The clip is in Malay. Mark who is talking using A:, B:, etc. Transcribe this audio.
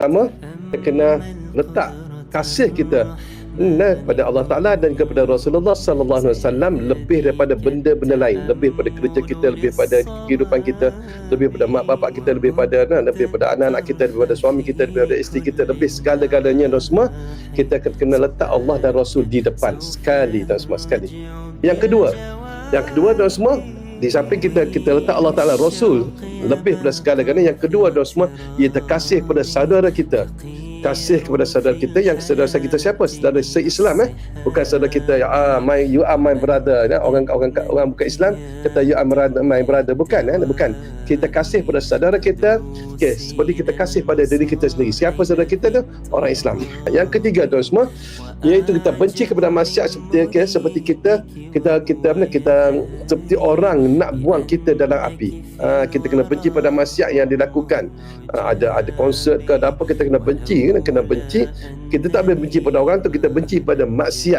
A: Pertama, kita kena letak kasih kita kepada Allah Ta'ala dan kepada Rasulullah Sallallahu Alaihi Wasallam lebih daripada benda-benda lain, lebih pada kerja kita, lebih pada kehidupan kita, lebih pada mak bapak kita, lebih pada anak-anak kita, lebih pada suami kita, lebih pada isteri kita, lebih segala-galanya dan semua kita kena letak Allah dan Rasul di depan sekali dan semua sekali. Yang kedua dan semua, di samping kita letak Allah Ta'ala Rasul lebih pada segala-galanya, yang kedua dan semua iaitu kasih kepada saudara kita. Kasih kepada saudara kita, yang saudara kita siapa? Saudara se-Islam, bukan saudara kita you are my brother, orang bukan Islam kata you are my brother, bukan. Kita kasih pada saudara kita, seperti kita kasih pada diri kita sendiri. Siapa saudara kita tu? Orang Islam. Yang ketiga tu semua iaitu kita benci kepada masyarakat seperti kita seperti orang nak buang kita dalam api. Kita kena benci pada masyarakat yang dilakukan. Ada konsert ke ada apa, kita kena benci. Kita tak boleh benci pada orang tu, kita benci pada maksiat.